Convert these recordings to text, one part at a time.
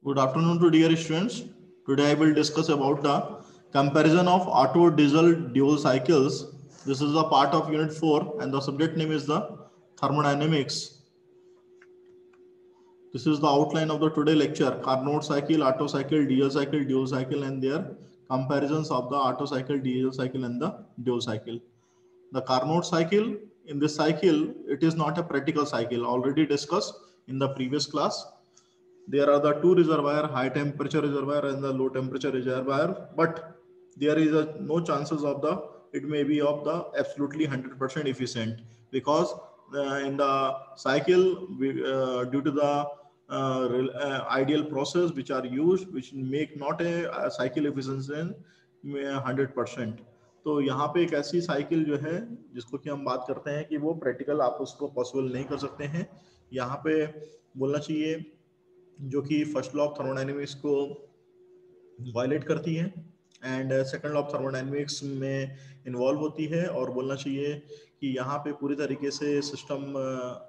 Good afternoon to dear students. Today I will discuss about the comparison of auto diesel dual cycles. This is a part of unit 4 and the subject name is the thermodynamics. This is the outline of the today lecture: Carnot cycle, Otto cycle, dual cycle and their comparisons of the Otto cycle, diesel cycle and the dual cycle. The Carnot cycle, in this cycle, it is not a practical cycle, already discussed in the previous class. There are the two reservoir, high temperature reservoir and the low temperature reservoir, but there is no chances of the, it may be of the absolutely 100% efficient, because in the cycle due to the ideal process which are used, which make not a cycle efficiency 100%. तो यहाँ पे एक ऐसी cycle जो है जिसको कि हम बात करते हैं कि वो प्रैक्टिकल आप उसको पॉसिबल नहीं कर सकते हैं। यहाँ पे बोलना चाहिए जो कि फर्स्ट लॉ ऑफ थर्मोडायनेमिक्स को वायलेट करती है and second law of thermodynamics में इन्वॉल्व होती है, और बोलना चाहिए कि यहाँ पे पूरी तरीके से सिस्टम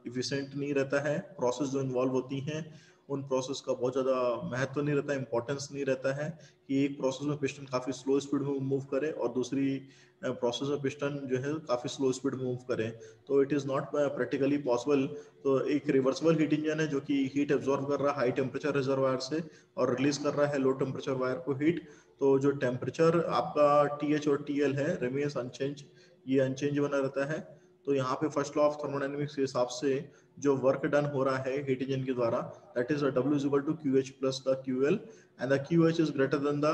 इफिशिएंट नहीं रहता है। प्रोसेस जो इन्वॉल्व होती हैं उन प्रोसेस का बहुत ज़्यादा महत्व नहीं रहता है, इंपॉर्टेंस नहीं रहता है कि एक प्रोसेस में पिस्टन काफ़ी स्लो स्पीड में मूव करे और दूसरी प्रोसेस में पिस्टन जो है काफ़ी स्लो स्पीड में मूव करे, तो it is not practically possible. तो एक रिवर्सिबल हीट इंजन है जो कि हीट एब्जॉर्ब कर रहा है हाई टेम्परेचर रिजर्वायर से और रिलीज कर रहा है लो टेम्परेचर वायर को हीट। तो जो टेम्परेचर आपका TH और TL है रिमेन्स अनचेंज, ये अनचेंज बना रहता है। तो यहाँ पे फर्स्ट लॉ ऑफ थर्मोडायनेमिक्स के हिसाब से जो वर्क डन हो रहा है हीट इंजन के द्वारा, that is W is equal to QH plus the QL and the QH is greater than the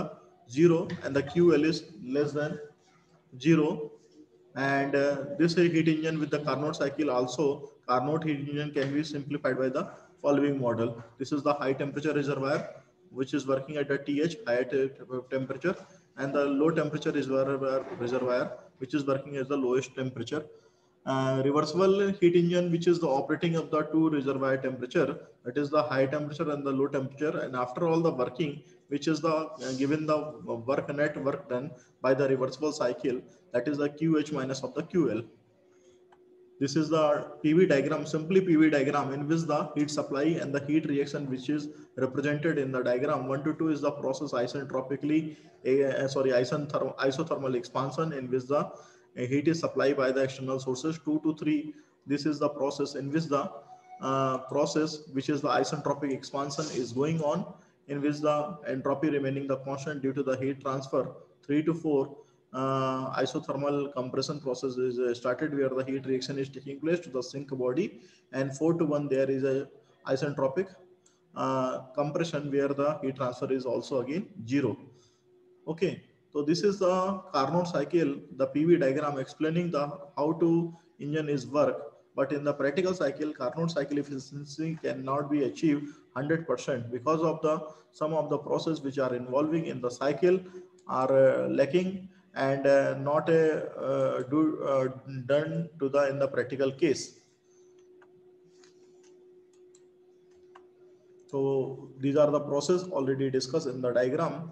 0 and the QL is less than 0. And this heat engine with the Carnot cycle also, Carnot heat engine can be simplified by the following model. This is the high temperature reservoir which is working at the TH, high temperature, and the low temperature reservoir which is working at the lowest temperature. Reversible heat engine which is the operating of the two reservoir temperature, that is the high temperature and the low temperature, and after all the working which is the given the net work done by the reversible cycle, that is the QH minus of the QL. This is the PV diagram, simply PV diagram in which the heat supply and the heat reaction which is represented in the diagram. 1 to 2 is the process isotropically, isothermal expansion in which the heat is supplied by the external sources. 2 to 3, this is the process in which the process which is the isentropic expansion is going on, in which the entropy remaining the constant due to the heat transfer. 3 to 4, isothermal compression process is started where the heat reaction is taking place to the sink body, and 4 to 1 there is a isentropic compression where the heat transfer is also again 0. Okay, so this is the Carnot cycle, the PV diagram explaining the how to engine is work. But in the practical cycle, Carnot cycle efficiency cannot be achieved 100% because of the some of the process which are involving in the cycle are lacking and not done to the in the practical case. So these are the process already discussed in the diagram.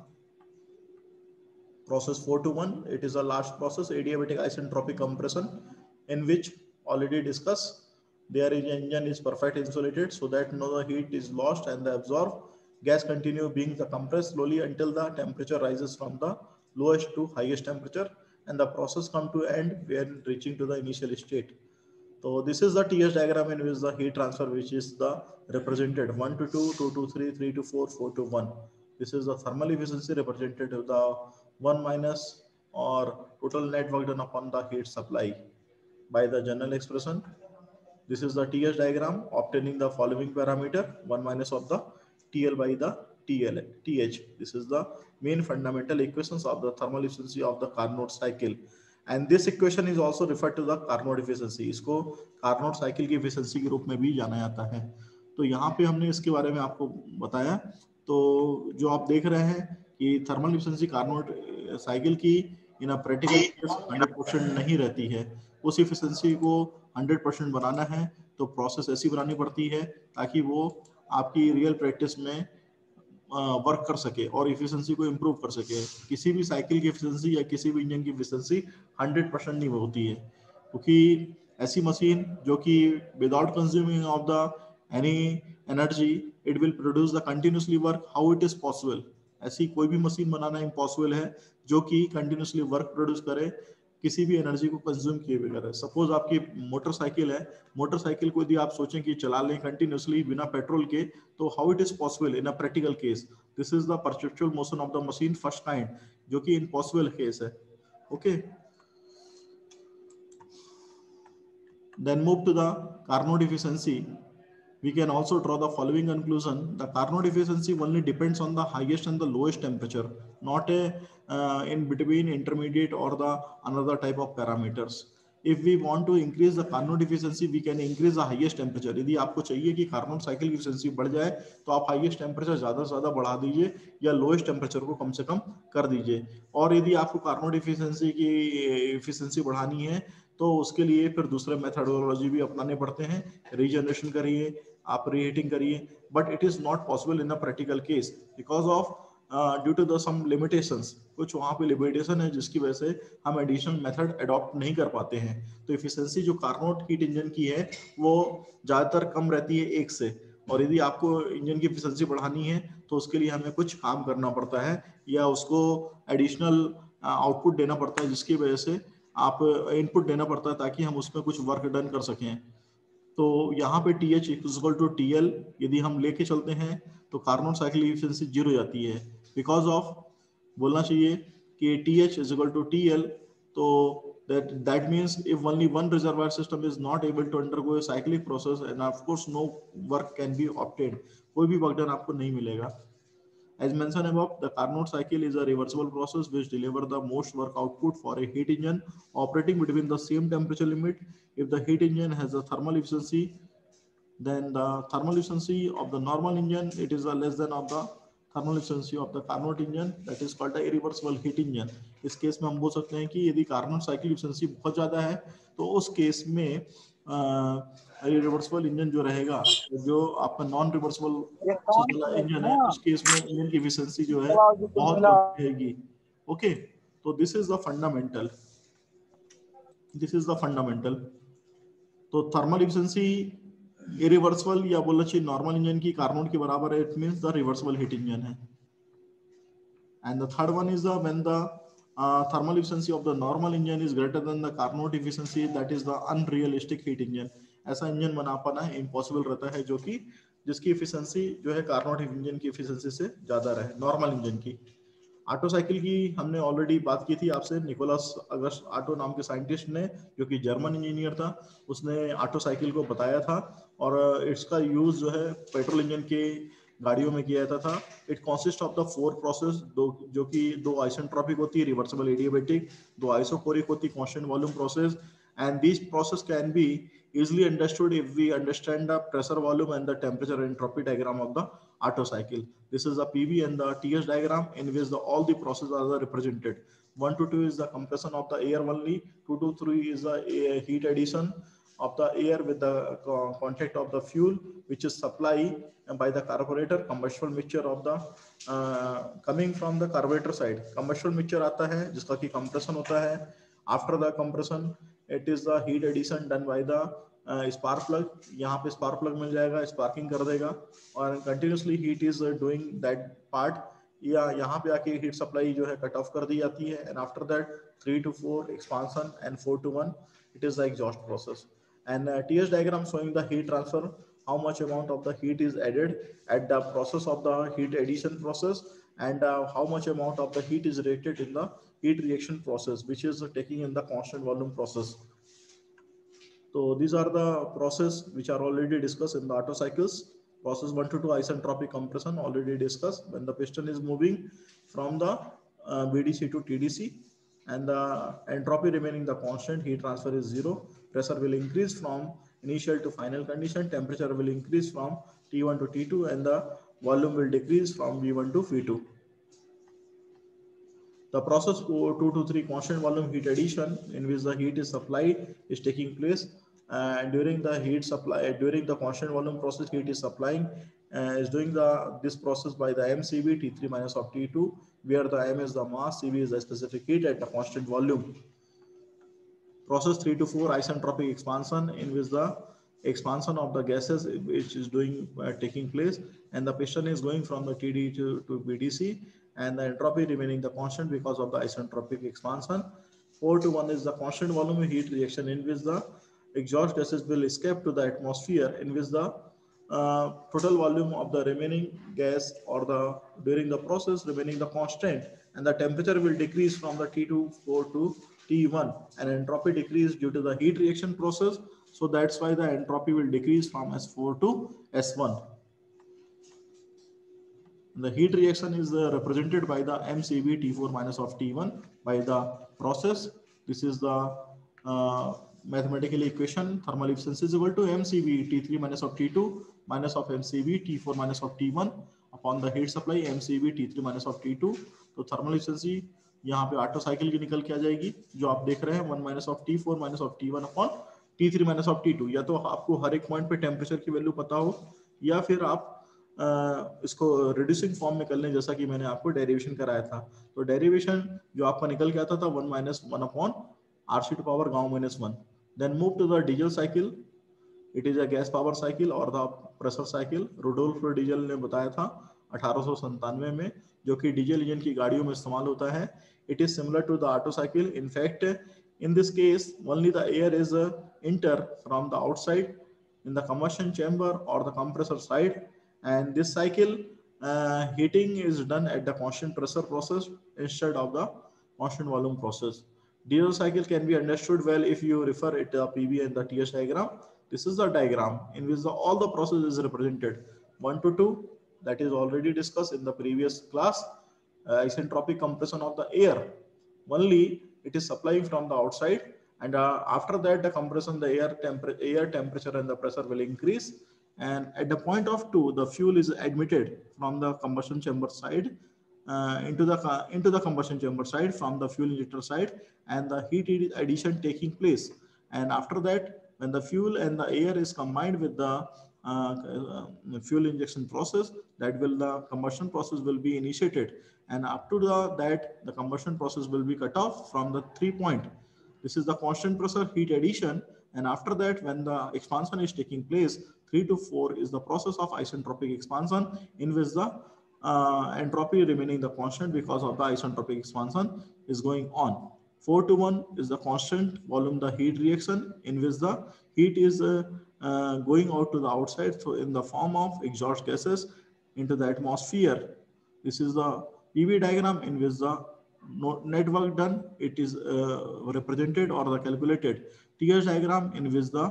Process 4 to 1, it is a last process, adiabatic isentropic compression, in which already discussed there is engine is perfect insulated so that no heat is lost and the absorbed gas continue being the compressed slowly until the temperature rises from the lowest to highest temperature and the process come to end when reaching to the initial state. So this is the TS diagram in which the heat transfer which is the represented 1 to 2, 2 to 3, 3 to 4, 4 to 1. This is the thermal efficiency represented with the 1 minus or total net work done upon the heat supply by the general expression. This is the TS diagram obtaining the following parameter 1 minus of the TL by the TH. This is the main fundamental equations of the thermal efficiency of the Carnot cycle. And this equation is also referred to the Carnot efficiency. इसको Carnot cycle की efficiency के रूप में भी जाना जाता है। तो यहाँ पे हमने इसके बारे में आपको बताया। तो जो आप देख रहे हैं कि थर्मल efficiency Carnot cycle की इन अ प्रैक्टिकल केस 100% नहीं रहती है। उस efficiency को 100% बनाना है तो प्रोसेस ऐसी बनानी पड़ती है ताकि वो आपकी रियल प्रैक्टिस में वर्क कर सके और इफिशिएंसी को इम्प्रूव कर सके। किसी भी साइकिल की इफिशिएंसी या किसी भी इंजन की इफिशिएंसी 100% नहीं होती है, क्योंकि ऐसी मशीन जो कि without consuming of the any energy, it will produce the continuously work. How it is possible? ऐसी कोई भी मशीन बनाना इम्पॉसिबल है जो कि कंटिन्यूसली वर्क प्रोड्यूस करे किसी भी एनर्जी को कंज्यूम किए बगैर। सपोज आपकी मोटरसाइकिल है, मोटरसाइकिल को यदि आप सोचें कि चला लें कंटिन्यूसली बिना पेट्रोल के, तो how it is possible in a practical case? This is the perceptual motion of the machine first kind, जो कि इम्पॉसिबल केस है। Okay, then move to the Carnot efficiency. We can also draw the following conclusion: the Carnot efficiency only depends on the highest and the lowest temperature, not a in between, intermediate, or the another type of parameters. If we want to increase the Carnot efficiency, we can increase the highest temperature. यदि आपको चाहिए कि Carnot cycle की efficiency बढ़ जाए, तो आप highest temperature ज़्यादा से ज़्यादा बढ़ा दीजिए या lowest temperature को कम से कम कर दीजिए। और यदि आपको Carnot efficiency की efficiency बढ़ानी है, तो उसके लिए फिर दूसरे मेथडोलॉजी भी अपनाने पड़ते हैं। रीजनरेशन करिए, आप रीहीटिंग करिए, but it is not possible in a practical case because of due to the some limitations. कुछ वहाँ पे लिमिटेशन है जिसकी वजह से हम एडिशनल मेथड अडॉप्ट नहीं कर पाते हैं। तो एफिशिएंसी जो कार्नोट हीट इंजन की है वो ज़्यादातर कम रहती है 1 से, और यदि आपको इंजन की एफिशिएंसी बढ़ानी है तो उसके लिए हमें कुछ काम करना पड़ता है या उसको एडिशनल आउटपुट देना पड़ता है, जिसकी वजह से आप इनपुट देना पड़ता है ताकि हम उसमें कुछ वर्क डन कर सकें। तो यहाँ पे TH इक्वल टू TL यदि हम लेके चलते हैं तो कार्नोट साइकिल एफिशिएंसी 0 हो जाती है, बिकॉज ऑफ बोलना चाहिए कि TH is equal to TL। तो that means if only one reservoir system is not able to undergo a cyclic process, and of course no work can be obtained, कोई भी work done आपको नहीं मिलेगा। As mentioned above, the Carnot cycle is a reversible process which delivers the most work output for a heat engine operating between the same temperature limit. If the heat engine has a thermal efficiency, then the thermal efficiency of the normal engine, it is a less than of the thermal efficiency of the Carnot engine, that is called a irreversible heat engine. इस case में हम बोल सकते हैं कि यदि Carnot cycle efficiency बहुत ज़्यादा है तो उस केस में रिवर्सिबल इंजन जो रहेगा, जो आपका नॉन रिवर्सिबल इंजन है, उस केस में इंजन की एफिशिएंसी जो है बहुत कम रहेगी। ओके, तो this is the fundamental, this is the fundamental. तो थर्मल एफिशिएंसी इरिवर्सिबल या बोलना चाहिए नॉर्मल इंजन की कार्नोट के बराबर है, it means the reversible heat engine है। And the third one is the when the thermal efficiency of the normal engine is greater than the Carnot efficiency, that is the unrealistic heat engine. ऐसा engine बना पाना impossible रहता है जो कि जिसकी efficiency जो है कार्नोट इंजन की एफिशिएंसी से ज्यादा रहे नॉर्मल इंजन की। ऑटो साइकिल की हमने ऑलरेडी बात की थी आपसे, निकोलस अगस्ट ऑटो नाम के साइंटिस्ट ने, जो कि जर्मन इंजीनियर था, उसने ऑटो साइकिल को बताया था और इसका यूज जो है पेट्रोल इंजन के गाड़ियों में किया जाता था। It consist of the 4 process, जो कि 2 आइसेंट्रोपिक होती है, रिवर्सिबल एडियाबैटिक, 2 आइसोकोरिक होती है, constant volume process, and this process can be easily understood if we understand the pressure, volume and the temperature entropy diagram of the Otto cycle. This is the PV and the TS diagram in which all the processes are represented. 1 to 2 is the compression of the air only, 2 to 3 is the heat addition of the air with the contact of the fuel, which is supplied by the carburetor. Combustion mixture of the coming from the carburetor side, combustion mixture आता है जिसका कि compression होता है। After the compression, it is the heat addition done by the spark plug. यहाँ पे spark plug मिल जाएगा, sparking कर देगा और continuously heat is doing that part, या यहाँ पे आके heat supply जो है cut off कर दी जाती है, and after that 3 to 4 expansion and 4 to 1 it is the exhaust process. And TS diagram showing the heat transfer, how much amount of the heat is added at the process of the heat addition process, and how much amount of the heat is reacted in the heat reaction process, which is taking in the constant volume process. So these are the process which are already discussed in the Otto cycles. Process 1 to 2 isentropic compression already discussed, when the piston is moving from the BDC to TDC and the entropy remaining the constant, heat transfer is 0, pressure will increase from initial to final condition, temperature will increase from T1 to T2, and the volume will decrease from V1 to V2. The process 2 to 3 constant volume heat addition, in which the heat is supplied, is taking place, and during the heat supply, during the constant volume process, heat is supplying, is doing this process by the MCV T3 minus of T2, where the M is the mass, CV is the specific heat at the constant volume. Process 3 to 4 isentropic expansion, in which the expansion of the gases which is taking place, and the piston is going from the TD to BDC, and the entropy remaining the constant because of the isentropic expansion. 4 to 1 is the constant volume heat reaction in which the exhaust gases will escape to the atmosphere, in which the total volume of the remaining gas or the during the process remaining the constant, and the temperature will decrease from the T24 to T1, and entropy decrease due to the heat reaction process. So that's why the entropy will decrease from S4 to S1. The heat reaction is represented by the MCV T4 minus of T1 by the process. This is the mathematical equation. Thermal efficiency is equal to MCV T3 minus of T2 minus of MCV T4 minus of T1 upon the heat supply MCV T3 minus of T2. तो thermal efficiency यहाँ पे auto cycle की निकल के आ जाएगी, जो आप देख रहे हैं 1 minus of T4 minus of T1 upon T3 minus of T2. या तो आपको हर एक पॉइंट पे टेम्परेचर की वैल्यू पता हो, या फिर आप इसको रिड्यूसिंग फॉर्म में कर लें, जैसा कि मैंने आपको डेरिवेशन कराया था. तो डेरिवेशन जो आपका निकल के आता था 1 minus 1 upon RC to power gamma minus 1. Then move to the diesel cycle. It is a gas power cycle और the pressure cycle. Rudolf Diesel ने बताया था 1897 में, जो कि डीजल इंजन की गाड़ियों में इस्तेमाल होता है. It is similar to the auto cycle. In fact in this case only the air is enter from the outside in the combustion chamber or the compressor side, and this cycle heating is done at the constant pressure process instead of the constant volume process. Diesel cycle can be understood well if you refer it to the PV and the TS diagram. This is the diagram in which all the process is represented. 1 to 2, that is already discussed in the previous class. Isentropic compression of the air. Only it is supplying from the outside, and after that the compression, the air temperature and the pressure will increase, and at the point of 2 the fuel is admitted from the combustion chamber side into the combustion chamber side from the fuel injector side, and the heat addition taking place. And after that, when the fuel and the air is combined with the fuel injection process, that will the combustion process will be initiated, and up to that the combustion process will be cut off from the 3 point. This is the constant pressure heat addition, and after that when the expansion is taking place, 3 to 4 is the process of isentropic expansion, in which the entropy remaining the constant because of the isentropic expansion is going on. 4 to 1 is the constant volume the heat reaction, in which the heat is going out to the outside, so in the form of exhaust gases into the atmosphere. This is the PV diagram in which the net work done it is represented or the calculated. TS diagram in which the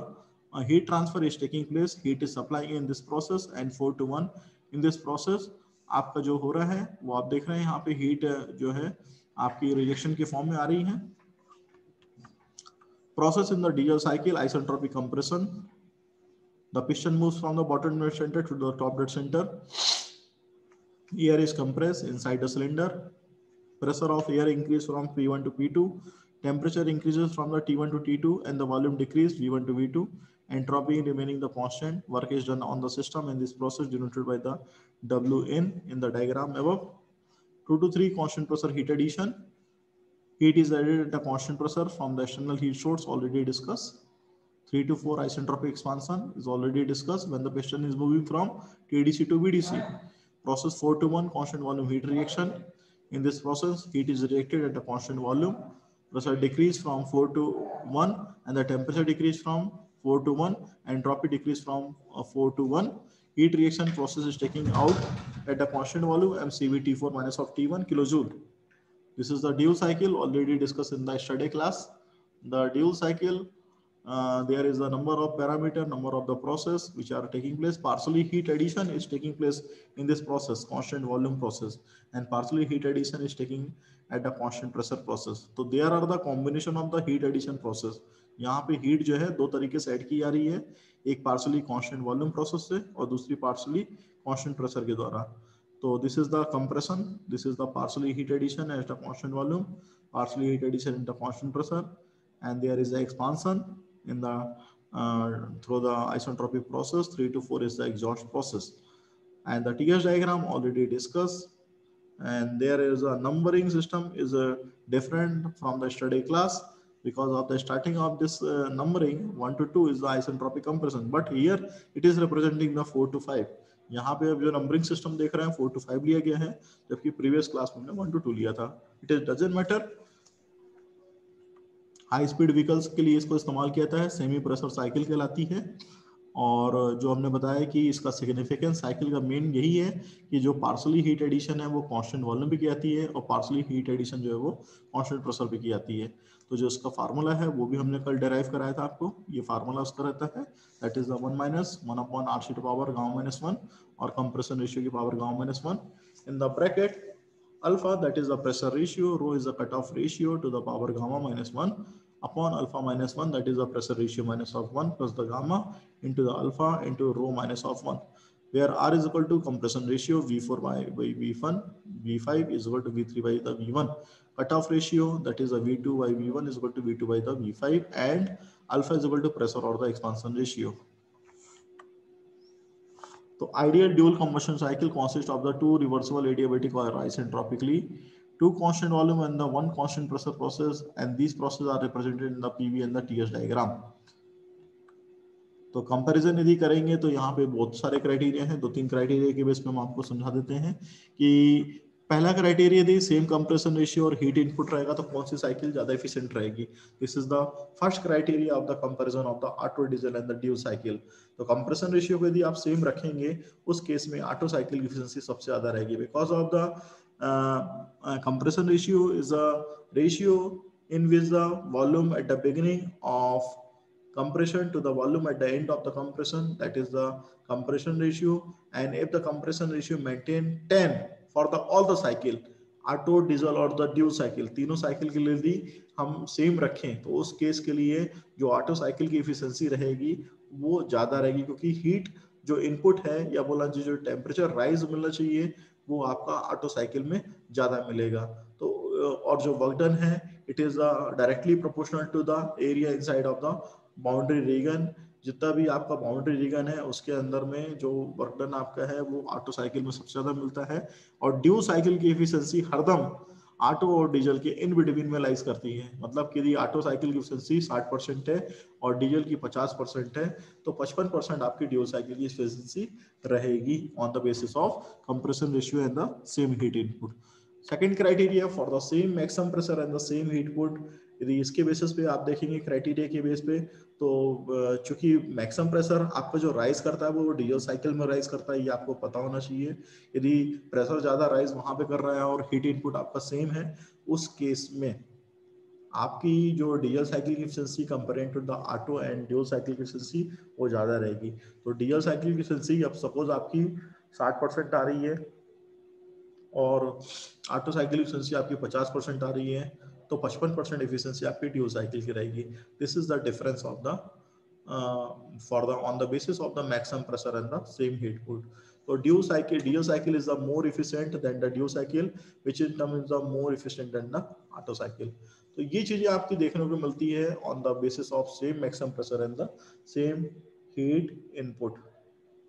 heat transfer is taking place, heat is supplying in this process, and 4 to 1 in this process आपका जो हो रहा है वो आप देख रहे हैं यहाँ पे हीट जो है आपकी रिएक्शन के फॉर्म में आ रही है. Process in the diesel cycle, isentropic compression. The piston moves from the bottom dead center to the top dead center. Air is compressed inside the cylinder. Pressure of air increases from P1 to P2. Temperature increases from the T1 to T2, and the volume decreases V1 to V2. Entropy remaining the constant. Work is done on the system in this process denoted by the Wn in the diagram above. 2 to 3 constant pressure heat addition. Heat is added at the constant pressure from the external heat source already discussed. 3 to 4 isentropic expansion is already discussed when the piston is moving from TDC to BDC. Process 4 to 1 constant volume heat reaction. In this process, heat is reacted at a constant volume. Pressure decrease from 4 to 1, and the temperature decrease from 4 to 1, and entropy decrease from 4 to 1. Heat reaction process is taking out at a constant volume MCV T4 minus of T1 kilojoule. This is the dual cycle already discussed in the study class. The dual cycle, there is a number of parameter, number of the process which are taking place. Partially heat addition is taking place in this process, constant volume process, and partially heat addition is taking at the constant pressure process. So there are the combination of the heat addition process. यहाँ पे heat जो है दो तरीके से add की जा रही है, एक partially constant volume process से और दूसरी partially constant pressure के द्वारा. So this is the compression, this is the partially heat addition at a constant volume, partially heat addition at a constant pressure, and there is the expansion in the through the isentropic process. 3 to 4 is the exhaust process, and the TS diagram already discussed, and there is a numbering system is different from the study class. because of the starting of this numbering 1 to 2 is the isentropic compression, but here it is representing the 4 to 5. यहाँ पे अब जो numbering system देख रहे हैं 4 to 5 लिया गया है, जबकि प्रीवियस क्लास में हमने 1 to 2 लिया था. It is doesn't matter. High speed vehicles के लिए इसको इस्तेमाल किया जाता है, सेमी प्रेशर साइकिल कहलाती है. और जो हमने बताया कि इसका सिग्निफिकेंस साइकिल का मेन यही है कि जो पार्शली हीट एडिशन है वो कांस्टेंट वॉल्यूम पे की जाती है और पार्शली हीट एडिशन जो है वो कांस्टेंट प्रेशर पे की जाती है. तो जो इसका फार्मूला है वो भी हमने कल डेराइव कराया था आपको. ये फार्मूला उसका रहता है, that is the 1 minus 1 upon RC to power gamma minus 1 और कंप्रेशन रेशियो की power gamma minus 1 in the bracket alpha, that is the pressure ratio, rho is the cut off ratio to the power gamma minus 1 upon alpha minus 1, that is the pressure ratio minus of 1 plus the gamma into the alpha into rho minus of 1, where R is equal to compression ratio V4 by V1, V5 is equal to V3 by the V1, cutoff ratio that is the V2 by V1 is equal to V2 by the V5, and alpha is equal to pressure or the expansion ratio. So ideal dual combustion cycle consists of the two reversible adiabatic or isentropically two constant volume and the one constant pressure process, and these processes are represented in the PV and the TS diagram. तो comparison यदि करेंगे तो यहाँ पे बहुत सारे criteria हैं. 2-3 criteria के बेस पे हम आपको समझा देते हैं कि पहला क्राइटेरिया यदि सेम कंप्रेशन रेशियो और हीट इनपुट रहेगा तो कौन सी साइकिल ज्यादा एफिशिएंट रहेगी. This is the first criteria of the comparison of the auto diesel and the dual cycle. तो कंप्रेशन रेशियो को यदि आप सेम रखेंगे उस केस में ऑटो साइकिल की एफिशिएंसी सबसे ज्यादा रहेगी, because of the compression ratio is a ratio in which the volume at the beginning of compression to the volume at the end of the compression, that is the compression ratio. And if the compression ratio maintain 10 for the all the cycle, auto diesel और the dual cycle, तीनों cycle के लिए यदि हम same रखें तो उस case के लिए जो ऑटो साइकिल की एफिशिएंसी रहेगी वो ज्यादा रहेगी, क्योंकि हीट जो इनपुट है या बोला जो टेम्परेचर राइज मिलना चाहिए वो आपका ऑटो साइकिल में ज्यादा मिलेगा. तो और जो वर्क डन है it is directly proportional to the area inside of the boundary region. जितना भी आपका बाउंड्री रीजन है उसके अंदर में जो वर्क डन आपका है वो ऑटो साइकिल में सबसे ज्यादा मिलता है. और ड्यू साइकिल की एफिशिएंसी हरदम ऑटो और डीजल के इन बिटवीन में लाइज करती है. मतलब कि यदि ऑटो साइकिल की एफिशिएंसी 60% है और डीजल की 50% है तो 55% आपकी ड्यूल साइकिल की एफिशिएंसी रहेगी on the basis of compression ratio and the same heat input. Second criteria for the same maximum pressure and the same heat input, यदि इसके बेसिस पे आप देखेंगे क्राइटेरिया के बेस पे तो चूंकि मैक्सिमम प्रेशर आपका जो राइज करता है वो डीजल साइकिल में राइज करता है, ये आपको पता होना चाहिए. यदि प्रेशर ज्यादा राइज वहां पे कर रहा है और हीट इनपुट आपका सेम है उस केस में आपकी जो डीजल साइकिल की efficiency comparing to the auto and dual cycle की एफिशिएंसी वो ज्यादा रहेगी. तो डीजल साइकिल की एफिशिएंसी अब सपोज आपकी 60% आ रही है और ऑटो साइकिल की एफिशिएंसी आपकी 50% आ रही है तो 55% एफिशिएंसी आपकी ड्यूल साइकिल की रहेगी. This is the difference of the for the on the basis of the maximum pressure and the same heat input. तो diesel cycle is the more efficient than the dual cycle which in term is the more efficient than the auto cycle. तो ये चीजें आपकी देखने को मिलती है on the basis of same maximum pressure and the same heat input.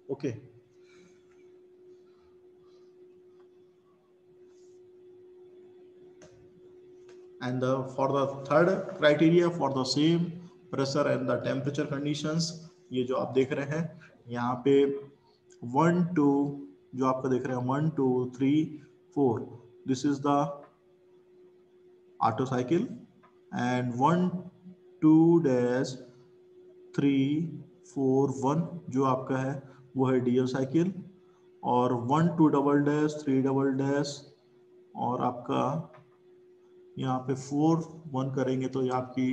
Okay. And for the third criteria for the same pressure and the temperature conditions, ये जो आप देख रहे हैं यहाँ पे 1 2 जो आपका देख रहे हैं 1 2 3 4, this is the auto cycle, and 1 2 dash 3 4 1 जो आपका है वो है डीजल साइकिल, और 1 2 डबल डैश 3 डबल डैश और आपका यहाँ पे 4 1 करेंगे तो ये आपकी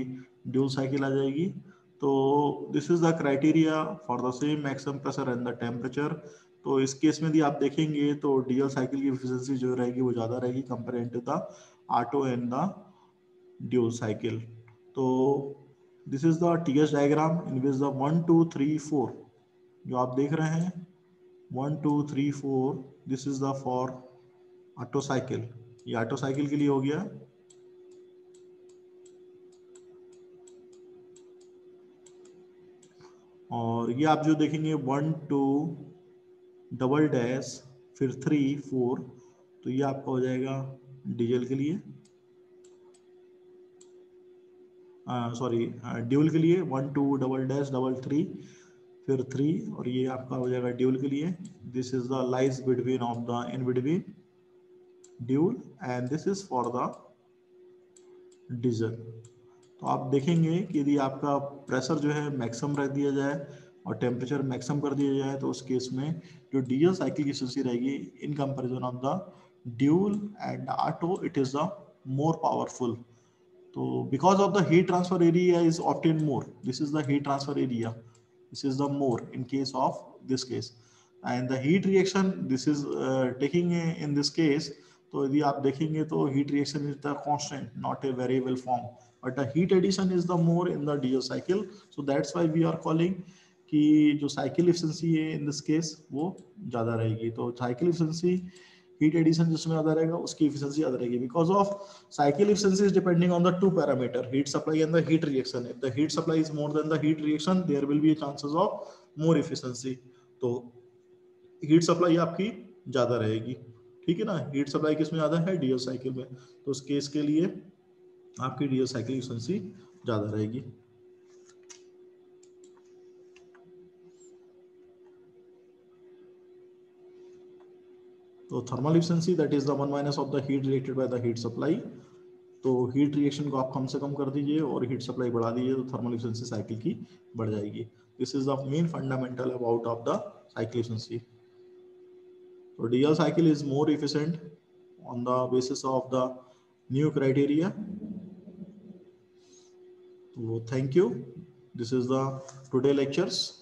ड्यूल साइकिल आ जाएगी. तो this is the criteria for the same maximum pressure and the temperature. तो इस केस में यदि आप देखेंगे तो डीजल साइकिल की एफिशिएंसी जो रहेगी वो ज़्यादा रहेगी comparing to the auto and the dual cycle. तो this is the TS diagram in which the 1 2 3 4 जो आप देख रहे हैं 1 2 3 4, this is the for auto cycle. ये ऑटो साइकिल के लिए हो गया. और ये आप जो देखेंगे 1 2 डबल डैश फिर 3 4, तो ये आपका हो जाएगा डीजल के लिए. सॉरी ड्यूल के लिए 1 2 डबल डैश डबल 3 फिर 3 और ये आपका हो जाएगा ड्यूल के लिए. This is the lies between of the in between dual and this is for the diesel. तो आप देखेंगे कि यदि आपका प्रेशर जो है मैक्सिमम रख दिया जाए और टेम्परेचर मैक्सिमम कर दिया जाए तो उस केस में जो डीजल साइकिल की एफिशिएंसी रहेगी in comparison of the dual and auto it is the more powerful. So because of the heat transfer area is often more, this is the heat transfer area, this is the more in case of this case, and the heat reaction this is taking in this case. तो यदि आप देखेंगे तो heat reaction is the constant, not a variable form, but the heat addition is the more in the DO cycle. So that's why we are calling कि जो cycle efficiency है in this case वो ज़्यादा रहेगी. तो cycle efficiency heat addition जिसमें ज़्यादा रहेगा उसकी एफिशिएंसी ज़्यादा रहेगी because of cycle efficiency is depending on the two parameter heat supply and the heat reaction. If the heat supply is more than the heat reaction there will be chances of more efficiency. तो heat supply आपकी ज़्यादा रहेगी. ठीक है ना. Heat supply किसमें ज़्यादा है डीएल साइकिल में. तो उस केस के लिए आपकी डीएल साइकिल एफिशिएंसी ज़्यादा रहेगी. तो thermal efficiency that is the 1 minus of the heat reacted by the heat supply. तो हीट रिएक्शन को आप कम से कम कर दीजिए और हीट सप्लाई बढ़ा दीजिए तो थर्मल एफिशिएंसी साइकिल की बढ़ जाएगी. This is the main fundamental about of the cycle efficiency. तो diesel cycle is more efficient on the basis of the new criteria. So thank you. This is the today lectures.